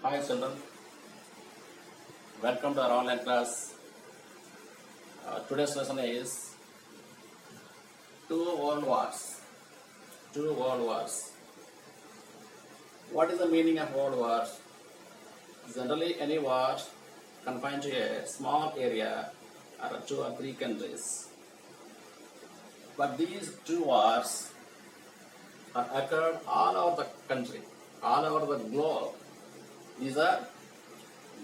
Hi children, welcome to our online class. Today's lesson is two world wars. Two world wars. What is the meaning of world wars? Generally, any war confined to a small area or two or three countries. But these two wars are occurred all over the country, all over the globe. These are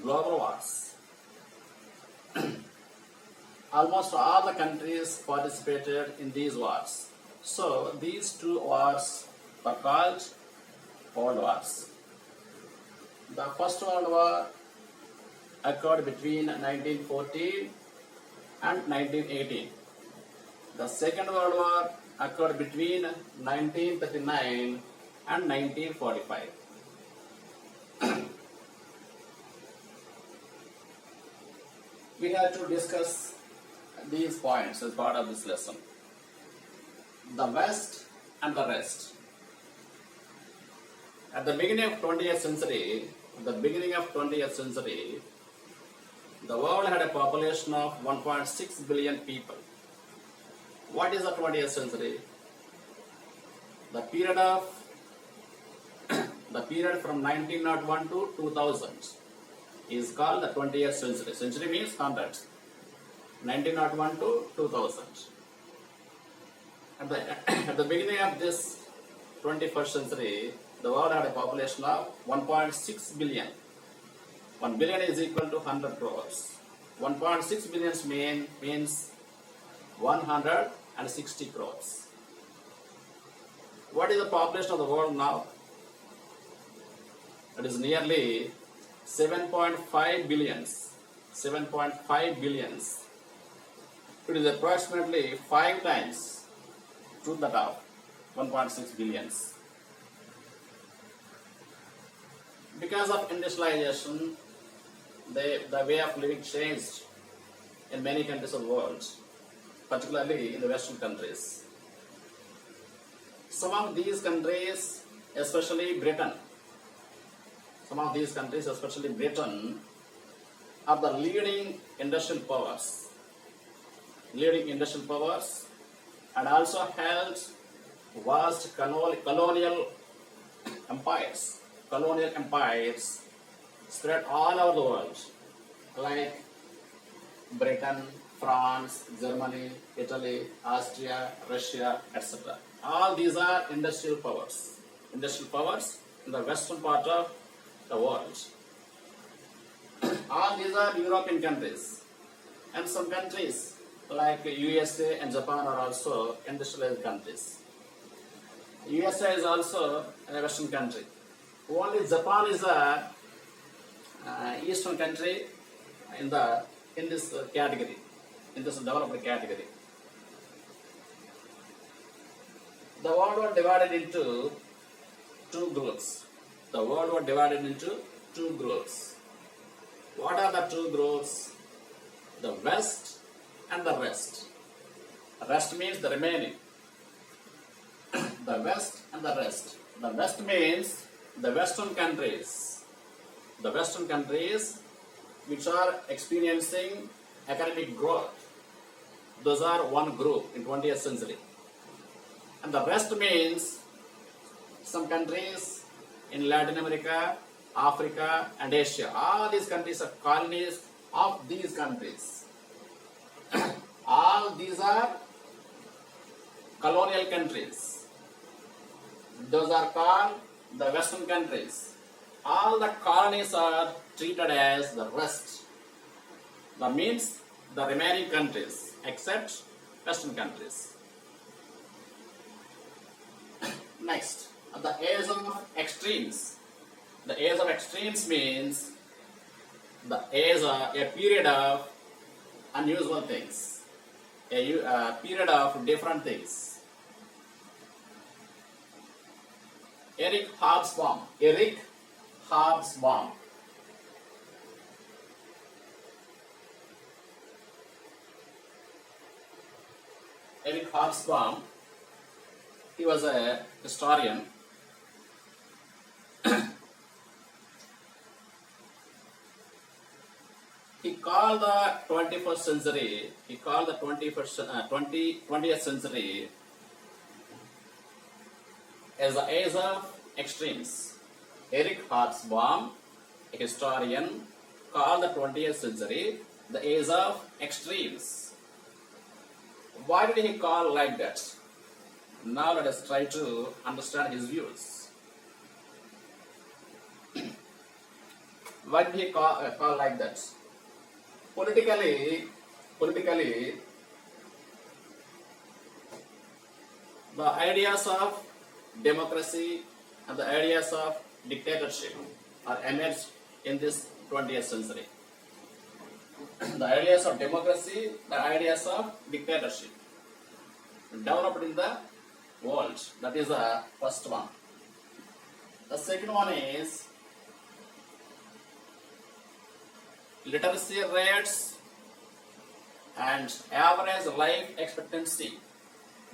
global wars. Almost all the countries participated in these wars. So these two wars are called world wars. The first world war occurred between 1914 and 1918. The second world war occurred between 1939 and 1945. We have to discuss these points as part of this lesson. The West and the rest. At the beginning of 20th century, the world had a population of 1.6 billion people. What is the 20th century? The period from 1901 to 2000 is called the 20th century. Century means hundreds. 1901 to 2000. At the beginning of this 21st century, the world had a population of 1.6 billion. 1 billion is equal to 100 crores. 1.6 billion means 160 crores. What is the population of the world now? It is nearly 7.5 billions. 7.5 billions. It is approximately 5 times to that of 1.6 billions. Because of industrialization, the way of living changed in many countries of the world, particularly in the Western countries. Some of these countries, especially Britain, are the leading industrial powers. And also held vast colonial empires. Colonial empires spread all over the world, like Britain, France, Germany, Italy, Austria, Russia, etc. All these are industrial powers. Industrial powers in the western part of the world. All these are European countries. And some countries like USA and Japan are also industrialized countries. USA is also a Western country. Only Japan is a Eastern country in this category, in this developed category. The world was divided into two groups. What are the two groups? The West and the rest. Rest means the remaining. The West and the rest. The West means the Western countries. The Western countries which are experiencing economic growth. Those are one group in 20th century. And the rest means some countries in Latin America, Africa and Asia. All these countries are colonies of these countries. All these are colonial countries. Those are called the Western countries. All the colonies are treated as the rest. That means the remaining countries except Western countries. Next, the age of extremes. The age of extremes means a period of unusual things, a period of different things. Eric Hobsbawm. Eric Hobsbawm, he was a historian called the 21st century, 20th century as the age of extremes. Eric Hobsbawm, a historian, called the 20th century the age of extremes. Why did he call like that? Now let us try to understand his views. Why did he call like that? Politically, the ideas of democracy and the ideas of dictatorship are emerged in this 20th century. The ideas of democracy, the ideas of dictatorship developed in the world. That is the first one. The second one is literacy rates and average life expectancy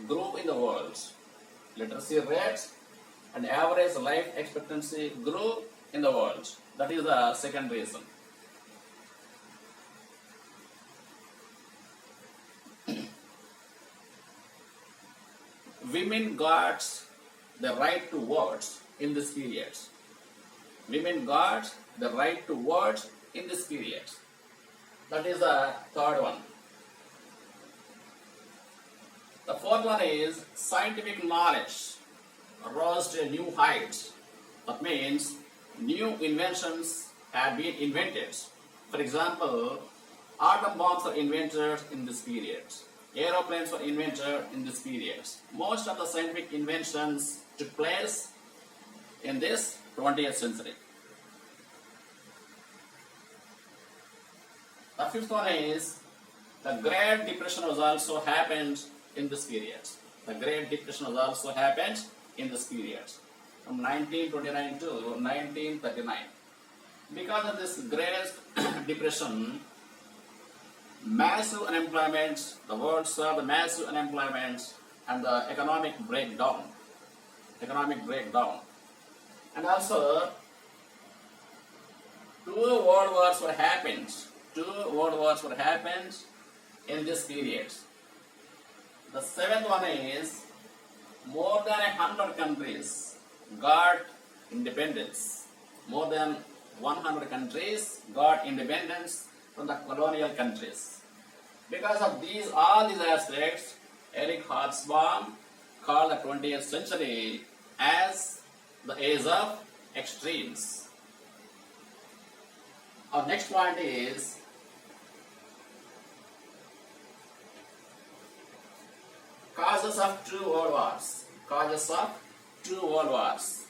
grew in the world. Literacy rates and average life expectancy grew in the world. That is the second reason. Women got the right to vote in this period. Women got the right to vote in this period. That is the third one. The fourth one is scientific knowledge rose to a new height. That means new inventions have been invented. For example, atom bombs are invented in this period. Aeroplanes were invented in this period. Most of the scientific inventions took place in this 20th century. The fifth one is the Great Depression was also happened in this period. The Great Depression was also happened in this period from 1929 to 1939. Because of this Great Depression, massive unemployment, the world saw the massive unemployment and the economic breakdown. And also, two world wars were happened in this period. The seventh one is more than 100 countries got independence. More than 100 countries got independence from the colonial countries. Because of all these aspects, Eric Hobsbawm called the 20th century as the age of extremes. Our next point is causes of two world wars. Causes of two world wars.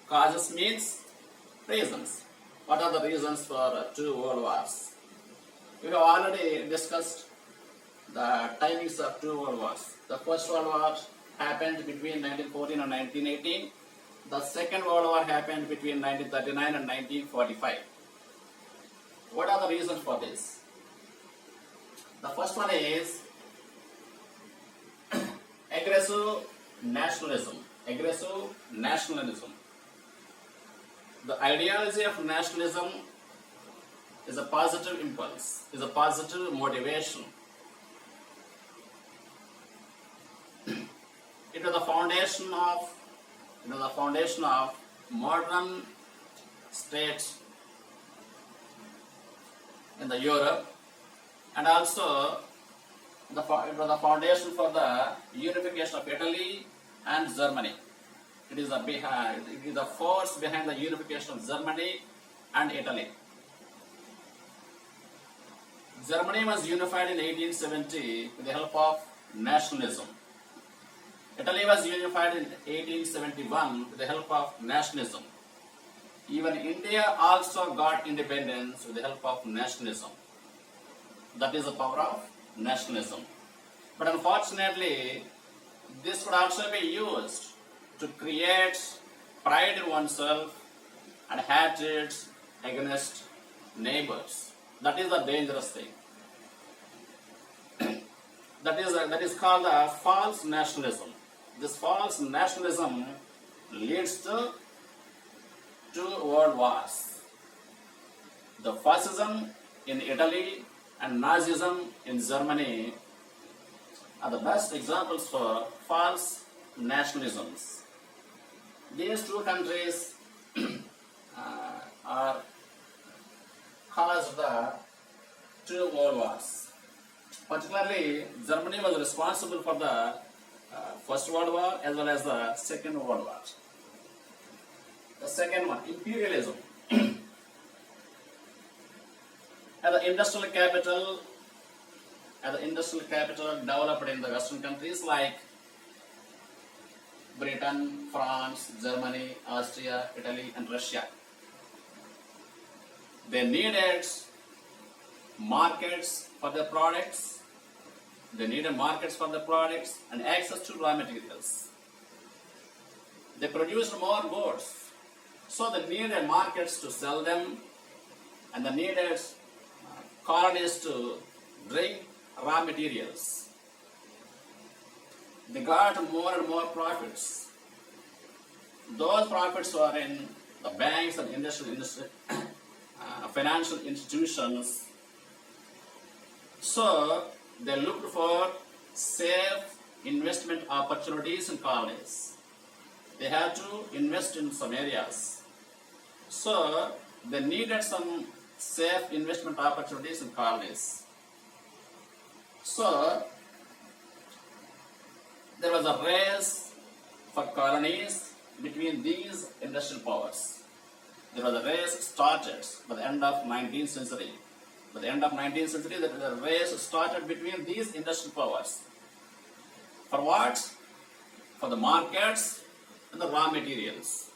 Causes means reasons. What are the reasons for two world wars? We have already discussed the timings of two world wars. The first world war happened between 1914 and 1918. The second world war happened between 1939 and 1945. What are the reasons for this? The first one is aggressive nationalism. The ideology of nationalism is a positive impulse, is a positive motivation. It was the foundation of modern states in the Europe, and also it was the foundation for the unification of Italy and Germany. It is the force behind the unification of Germany and Italy. Germany was unified in 1870 with the help of nationalism. Italy was unified in 1871 with the help of nationalism. Even India also got independence with the help of nationalism. That is the power of nationalism. But unfortunately, this could also be used to create pride in oneself and hatred against neighbors. That is the dangerous thing. That is called the false nationalism. This false nationalism leads to two world wars. The fascism in Italy and Nazism in Germany are the best examples for false nationalisms. These two countries are caused the two world wars. Particularly, Germany was responsible for the First World War as well as the Second World War. The second one, imperialism. As the industrial capital, developed in the Western countries like Britain, France, Germany, Austria, Italy, and Russia. They needed markets for their products. They needed markets for their products and access to raw materials. They produced more goods, so they needed markets to sell them, and they needed colonies to bring raw materials. They got more and more profits. Those profits were in the banks and financial institutions. So they looked for safe investment opportunities in colonies. They had to invest in some areas. So they needed some safe investment opportunities in colonies. So there was a race for colonies between these industrial powers. There was a race started by the end of 19th century. By the end of 19th century, the race started between these industrial powers. For what? For the markets and the raw materials.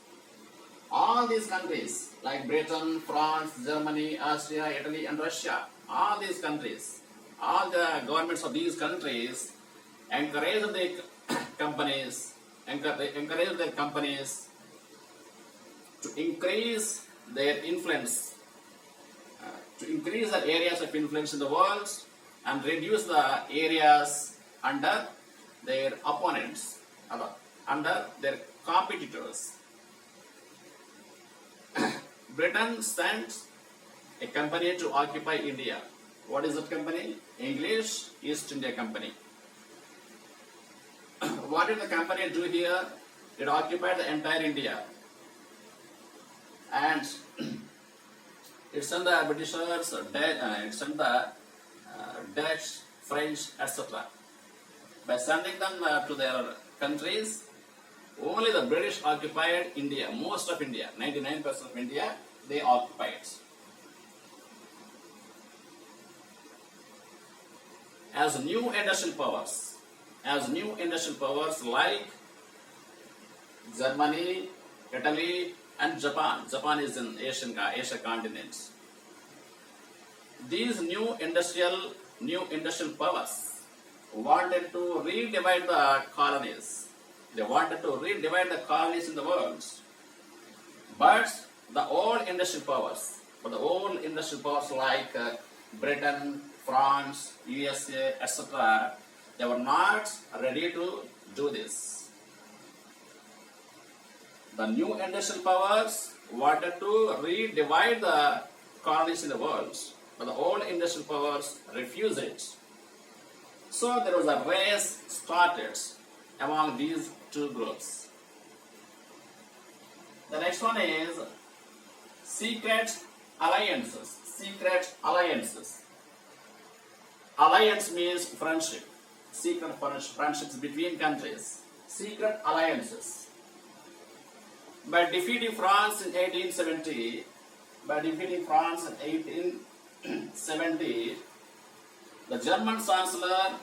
All these countries, like Britain, France, Germany, Austria, Italy, and Russia, all these countries, all the governments of these countries encouraged their companies to increase their influence, to increase the areas of influence in the world and reduce the areas under their opponents, under their competitors. Britain sent a company to occupy India. What is that company? English East India Company. What did the company do here? It occupied the entire India. And it sent the Britishers, it sent the Dutch, French, etc. By sending them to their countries, only the British occupied India, most of India, 99% of India, they occupied. As new industrial powers like Germany, Italy, and Japan. Japan is in Asia continent. These new industrial powers wanted to redivide the colonies. They wanted to redivide the colonies in the world. But the old industrial powers like Britain, France, USA, etc., they were not ready to do this. The new industrial powers wanted to redivide the colonies in the world, but the old industrial powers refused it. So there was a race started among these two groups. The next one is secret alliances. Alliance means friendship. Secret friendships between countries. Secret alliances. By defeating France in 1870, the German Chancellor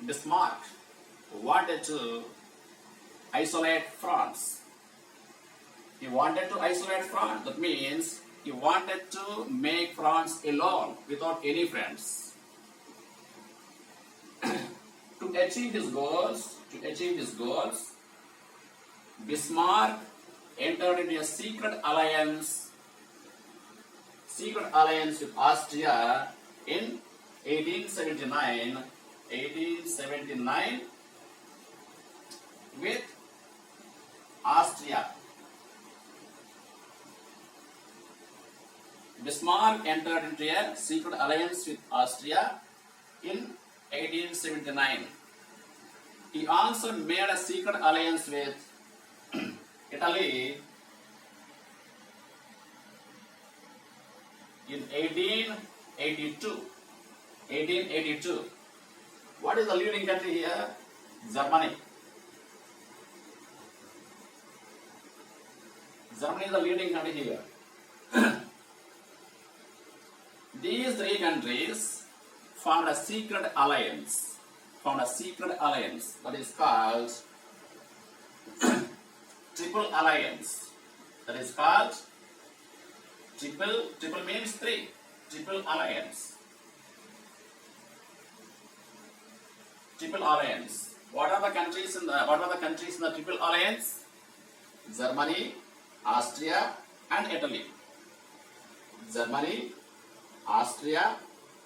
Bismarck wanted to isolate France. He wanted to isolate France. That means he wanted to make France alone without any friends. To achieve his goals, Bismarck entered into a secret alliance with Austria in 1879 with Austria. Bismarck entered into a secret alliance with Austria in 1879. He also made a secret alliance with Italy in 1882. 1882. What is the leading country here? Germany. Germany is the leading country here. These three countries formed a secret alliance. That is called Triple Alliance. That is called triple means three. Triple Alliance. Triple Alliance. What are the countries in the Triple Alliance? Germany, Austria, and Italy. Germany, Austria,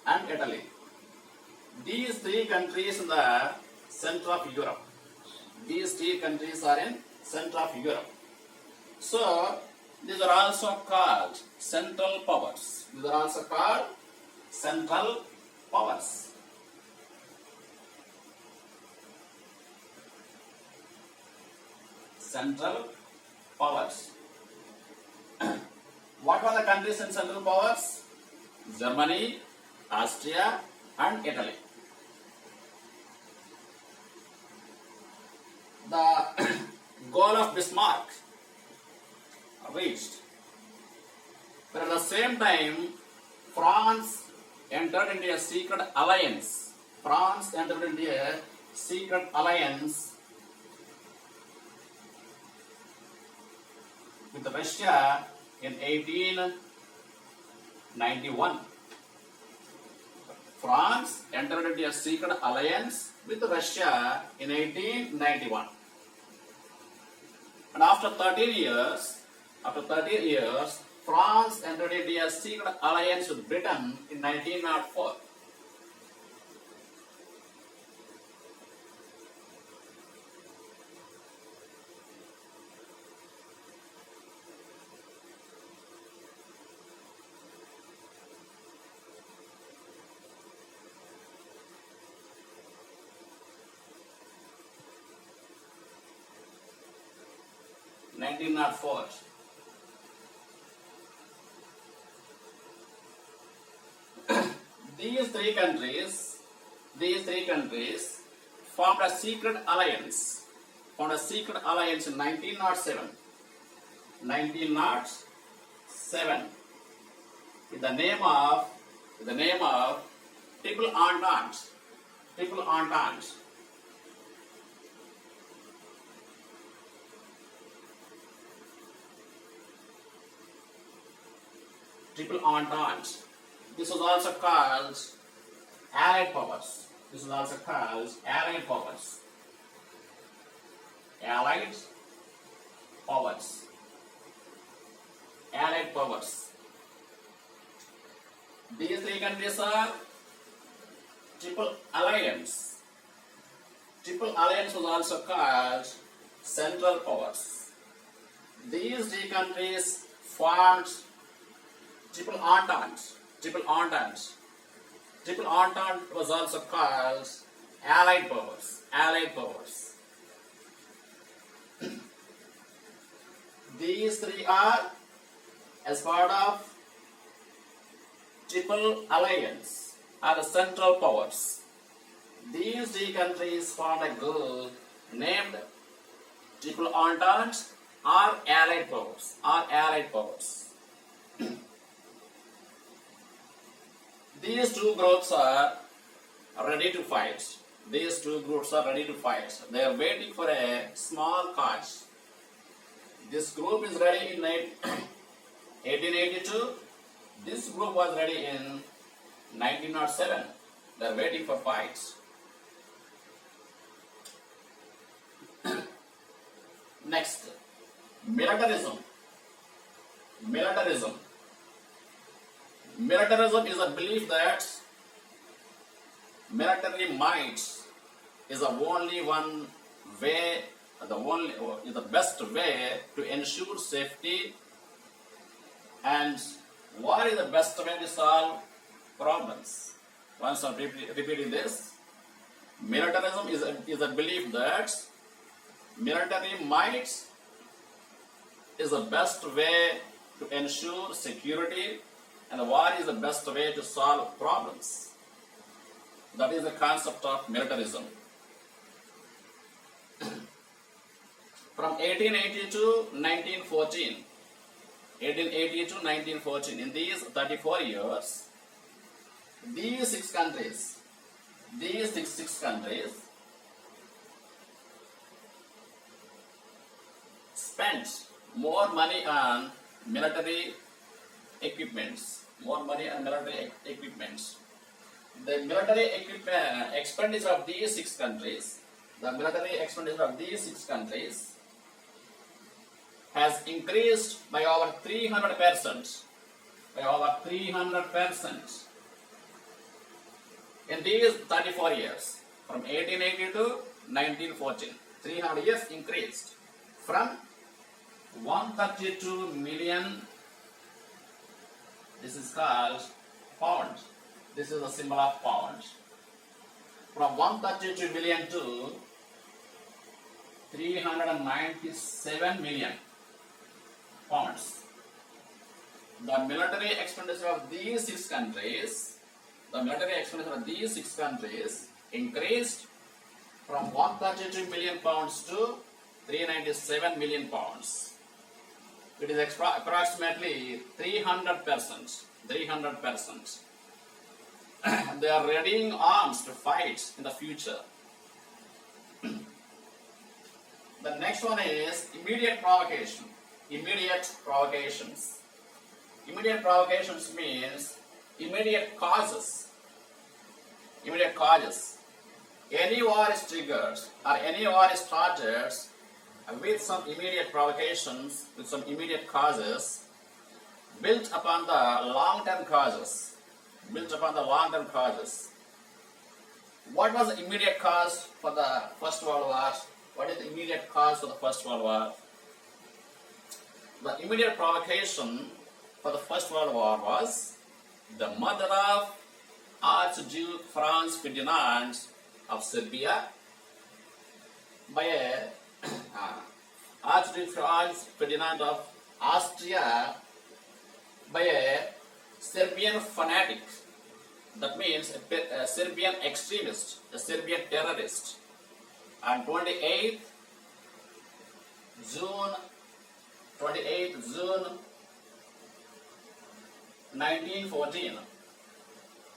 and Italy. These three countries in the center of Europe. These three countries are in center of Europe. So these are also called central powers. These are also called central powers. Central powers. What are the countries in central powers? Germany, Austria, and Italy. The goal of Bismarck reached. But at the same time, France entered into a secret alliance. With Russia in 1891. France entered into a secret alliance with Russia in 1891. And after 13 years, France entered into a secret alliance with Britain in 1904. These three countries formed a secret alliance. In 1907. With the name of Triple Entente. Triple Entente. Triple Entente. This was also called Allied Powers. Allied Powers. These three countries are Triple Alliance. Triple Alliance was also called Central Powers. These three countries formed Triple Entente. Triple Entente was also called Allied Powers. These three are as part of Triple Alliance are the Central Powers. These three countries formed a group named Triple Entente or Allied Powers. These two groups are ready to fight. They are waiting for a small catch. This group is ready in 1882. This group was ready in 1907. They are waiting for fights. Next, militarism. Militarism is a belief that military might is the best way to ensure safety and War is the best way to solve problems. Once I'm repeating this, militarism is a belief that military might is the best way to ensure security, and war is the best way to solve problems. That is the concept of militarism. From 1880 to 1914, 1880 to 1914, in these 34 years, these six countries spent more money on military equipments. The military expenditure of these six countries, has increased by over 300%. In these 34 years, from 1880 to 1914, 300 years increased from 132 million. This is called pound. This is the symbol of pound. From 132 million to 397 million pounds. The military expenditure of these six countries, increased from 132 million pounds to 397 million pounds. It is approximately 300%. They are readying arms to fight in the future. The next one is immediate provocation. Immediate provocations means immediate causes. Any war is triggered or any war is started with some immediate provocations, with some immediate causes, built upon the long-term causes. What was the immediate cause for the First World War? What is the immediate cause for the First World War? The immediate provocation for the First World War was the murder of Archduke Franz Ferdinand of Serbia by Archduke Franz Ferdinand of Austria by a Serbian fanatic. That means a Serbian extremist, a Serbian terrorist. On 28th June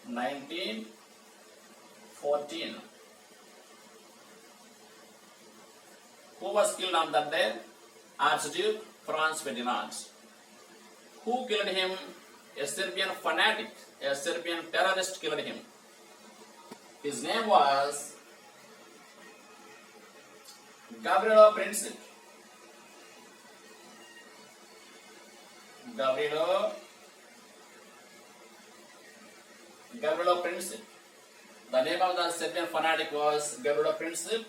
1914. Who was killed on that day? Archduke Franz Ferdinand. Who killed him? A Serbian fanatic, a Serbian terrorist killed him. His name was Gavrilo Princip. Gavrilo Princip. The name of the Serbian fanatic was Gavrilo Princip.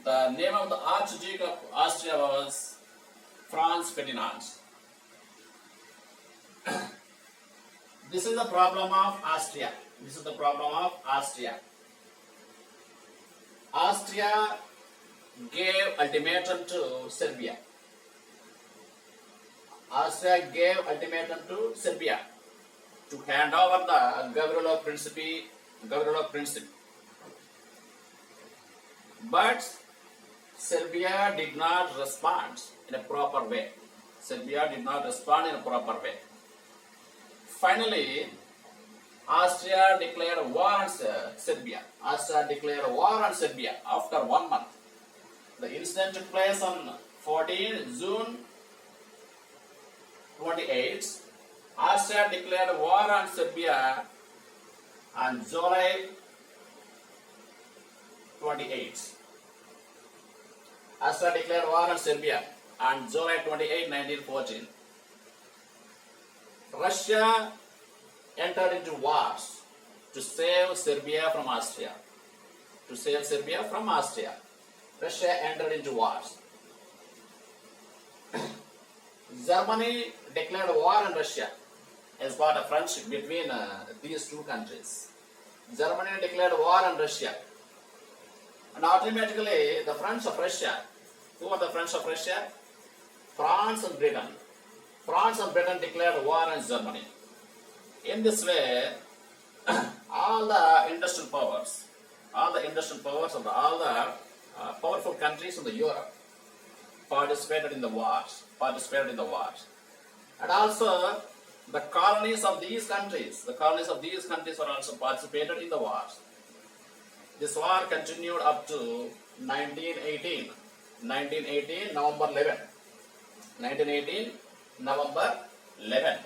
The name of the Archduke of Austria was Franz Ferdinand. This is the problem of Austria. Austria gave ultimatum to Serbia. To hand over the Gavrilo Princip. But Serbia did not respond in a proper way. Finally, Austria declared war on Serbia. After 1 month. The incident took place on 14 June 28. Austria declared war on Serbia on July 28. Austria declared war on Serbia on July 28, 1914. Russia entered into wars to save Serbia from Austria. Russia entered into wars. Germany declared war on Russia. as part of friendship between these two countries. Germany declared war on Russia, and automatically the friends of Russia, who are the friends of Russia? France and Britain. France and Britain declared war on Germany. In this way, all the industrial powers and all the powerful countries in the Europe participated in the wars, and also the colonies of these countries were also participated in the wars. This war continued up to 1918. 1918 November 11. 1918 November 11.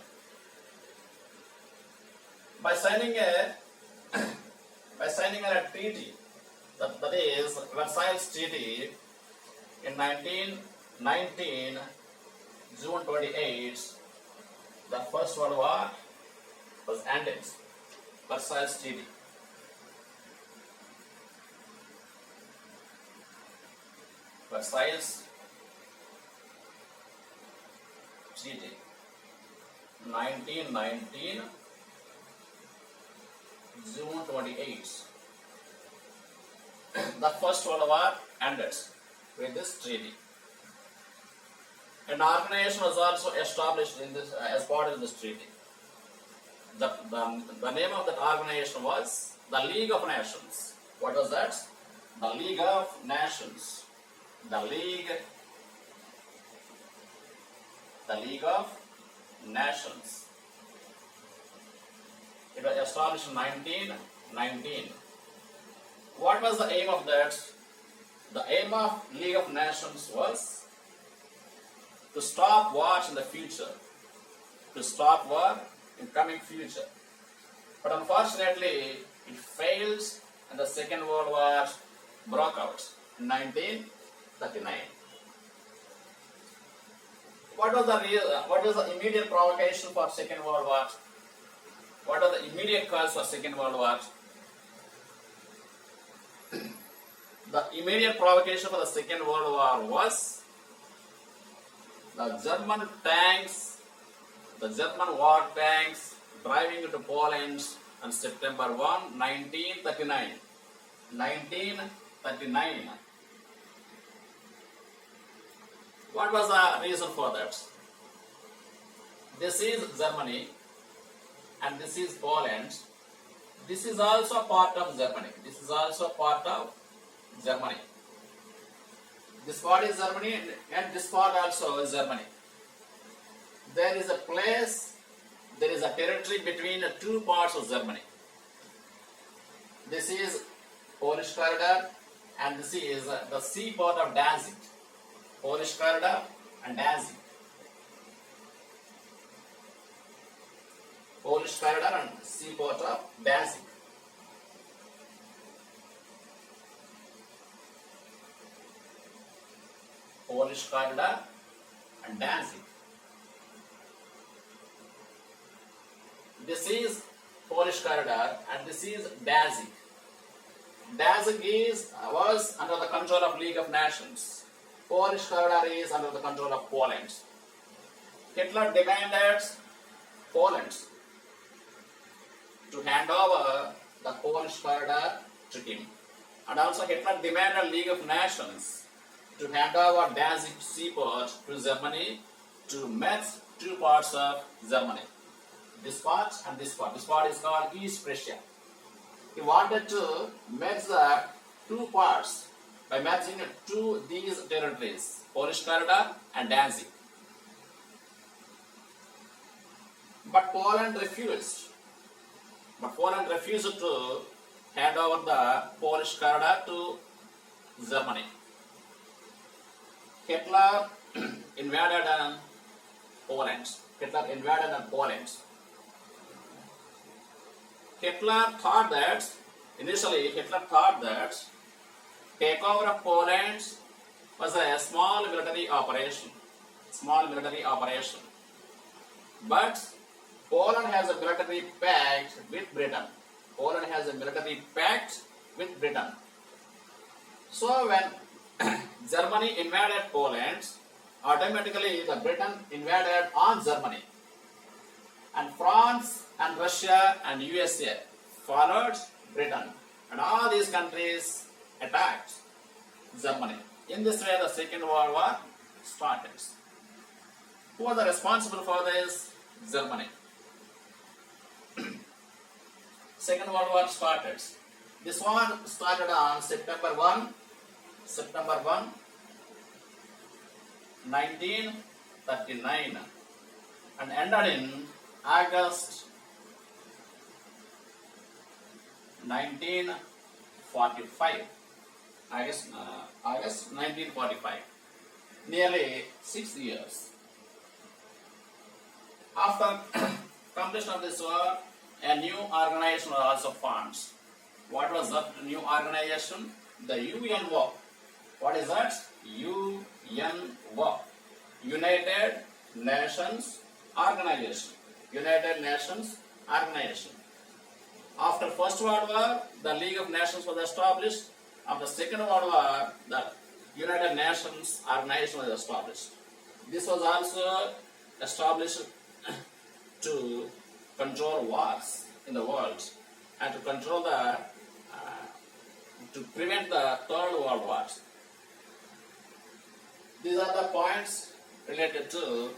By signing a treaty, that is Versailles Treaty, in 1919 June 28, the First World War was ended. Versailles Treaty. Versailles Treaty, 1919 June 28. The First World War ended with this treaty. An organization was also established in this as part of this treaty. The name of that organization was the League of Nations. What was that? The League of Nations. The League of Nations. It was established in 1919. What was the aim of that? The aim of League of Nations was to stop wars in the future, to stop war in coming future. But unfortunately, it failed, and the Second World War broke out in 1939. What was the immediate provocation for Second World War? What are the immediate cause for Second World War? The immediate provocation for the Second World War was the German war tanks driving into Poland on September 1, 1939. 1939. What was the reason for that? This is Germany and this is Poland. This is also part of Germany. This part is Germany and this part also is Germany. There is a territory between the two parts of Germany. This is Polish corridor and this is the seaport of Danzig. Polish corridor and Danzig. Polish corridor and seaport of Danzig. Polish corridor and Danzig. This is Polish corridor and this is Danzig. Danzig was under the control of League of Nations. Polish corridor is under the control of Poland. Hitler demanded Poland to hand over the Polish corridor to him. And also Hitler demanded League of Nations to hand over Danzig seaport to Germany to merge two parts of Germany. This part and this part. This part is called East Prussia. He wanted to merge the two parts by merging these territories, Polish corridor and Danzig. But Poland refused. To hand over the Polish corridor to Germany. Hitler invaded Poland. Hitler thought that takeover of Poland was a small military operation. But Poland has a military pact with Britain. So when Germany invaded Poland, automatically the Britain invaded on Germany. and France and Russia and USA followed Britain, and all these countries attacked Germany. In this way, the Second World War started. Who was responsible for this? Germany. Second World War started. This one started on September 1, 1939, and ended in August 1945. August 1945. Nearly 6 years. After completion of this war, a new organization was also formed. What was that new organization? The UNO. What is that? UNO. United Nations Organization. United Nations Organization. After First World War, the League of Nations was established. After Second World War, the United Nations Organization was established. This was also established to control wars in the world and to control to prevent the Third World War. These are the points related to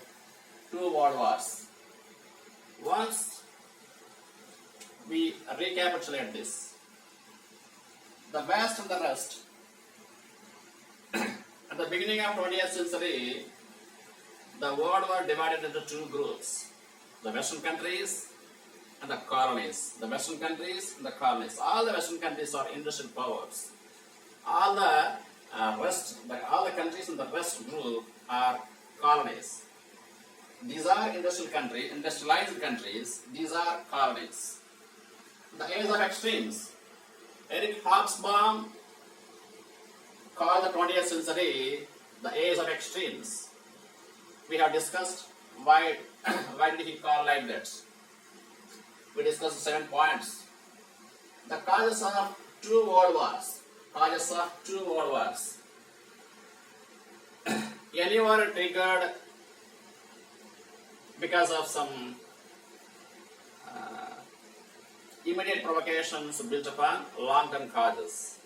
two world wars. Once we recapitulate this, the West and the West. At the beginning of 20th century, the world was divided into two groups: the Western countries and the colonies. The Western countries and the colonies. All the Western countries are industrial powers. All the all the countries in the West group are colonies. These are industrialized countries. These are colonies. The age of extremes. Eric Hobsbawm called the 20th century the age of extremes. We have discussed why did he call like that. We discussed 7 points. The causes of two world wars. Causes of two world wars. Any war triggered because of some immediate provocations built upon long-term causes.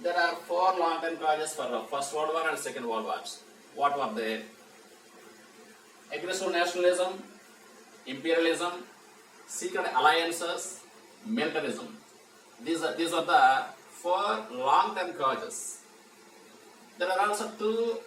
There are 4 long-term causes for the First World War and Second World War. What were they? Aggressive nationalism, imperialism, secret alliances, militarism. These are the 4 long-term causes. There are also 2